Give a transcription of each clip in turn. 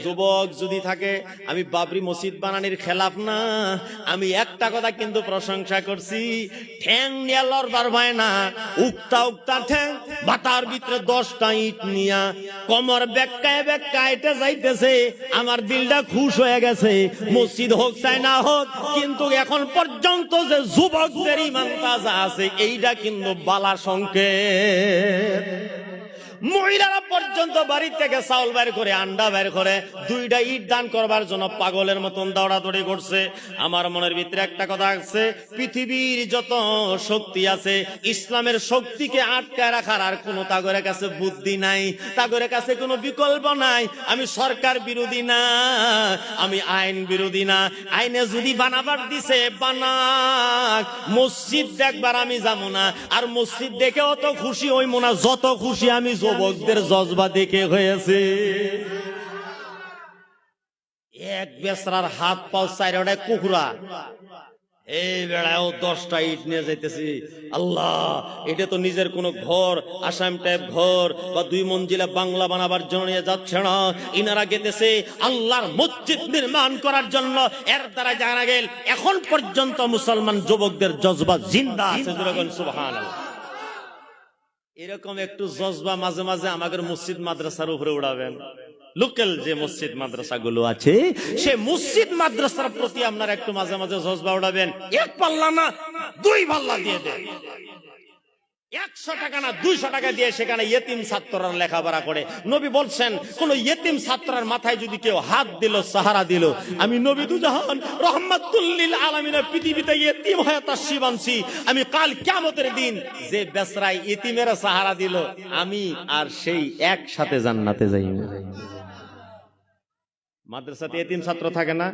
যুবক যদি থাকে, আমি বাবরি মসজিদ বানানোর খেলাফ না, আমি একটা কথা কিন্তু প্রশংসা করছি, ঠ্যাং নিয়ে লড়বার হয় না, উক্তা উক্তা ঠ্যাং বাতার ভিতরে 10টা ইট নিয়া কমর বেক্কায় বেক্কায় এটা যাইতেছে, আমার দিলটা খুশ হয়ে গেছে। মসজিদ হোক চাই না হোক, কিন্তু এখন পর্যন্ত যে যুবকদের ইমান তাজা আছে, এইটা কিন্তু বালা সংকেত। মহিলারা পর্যন্ত বাড়ি থেকে চাউল বের করে, আন্ডা বের করে, 2টা ইট দান করবার জন্য পাগলের মতন দৌড়াদৌড়ি করছে। আমার মনের ভিতরে একটা কথা আছে, পৃথিবীর যত শক্তি আছে, ইসলামের শক্তিকে আটকায় রাখার আর কোনো তাগরের কাছে বুদ্ধি নাই, তাগরের কাছে কোনো বিকল্প নাই। আমি সরকার বিরোধী না, আমি আইন বিরোধী না। আইনে যদি বানাবার দিছে বানাক, মসজিদ দেখবার আমি যাবো না, আর মসজিদ দেখে অত খুশি হইব না যত খুশি আমি যুবকদের জজবা দেখে হয়েছে। এক বেসরার হাত পাও চারটায় কুকুরা, এই বেড়ায় 10টা ইট নিয়ে যাইতেছি। আল্লাহ, এটা তো নিজের কোন ঘর, আসাম টাইপ ঘর বা 2 মঞ্জিলা বাংলা বানাবার জন্য নিয়ে যাচ্ছে না, ইনারা গেতেছে আল্লাহর মসজিদ নির্মাণ করার জন্য। এর দ্বারা জানা গেল এখন পর্যন্ত মুসলমান যুবকদের জজবা জিন্দা আছে। সুবহানাল্লাহ। এরকম একটু জজবা মাঝে মাঝে আমাদের মসজিদ মাদ্রাসার উপরে উড়াবেন। লোকাল যে মসজিদ মাদ্রাসা গুলো আছে, সে মসজিদ মাদ্রাসার প্রতি আপনারা একটু মাঝে মাঝে জজবা উড়াবেন। 1 পাল্লা না 2 পাল্লা দিয়ে দেন, 100 টাকা না 200 টাকা দিয়ে সেখানে ইয়েতিম ছাত্ররা লেখাপড়া করে। নবী বলছেন, কোন ইয়েতিম ছাত্রের মাথায় যদি কেউ হাত দিল, সাহারা দিল, আমি নবী দুজাহান রহমাতুল লিল আলামিনের পৃথিবীতে ইয়েতিম হয়ে তাসি বানছি, আমি কাল কিয়ামতের দিন যে বেসরাই ইয়েতিমের সাহারা দিল, আমি আর সেই একসাথে জান্নাতে যাইব। মাদ্রাসাতে ইয়েতিম ছাত্র থাকে না?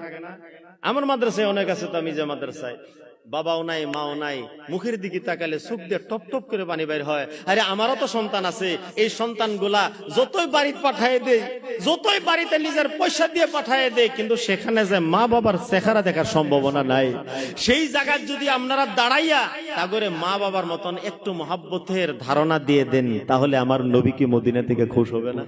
আমার মাদ্রাসায় অনেক আছে। তো আমি যে মাদ্রাসায় বাবাও নাই মাও নাই, মুখের দিকে তাকালে চোখ দিয়ে টপ টপ করে পানি বের হয়। আরে আমারও তো সন্তান আছে, এই সন্তানগুলা যতই বাড়িতে পাঠায় দেয়, যতই বাড়িতে নিজের পয়সা দিয়ে পাঠায় দেয়, কিন্তু সেখানে যে মা বাবার চেহারা দেখার সম্ভাবনা নাই। সেই জায়গায় যদি আপনারা দাঁড়াইয়া তাগরে মা বাবার মতন একটু মহাব্বতের ধারণা দিয়ে দেন, তাহলে আমার নবী কি মদিনা থেকে খুশ হবে না?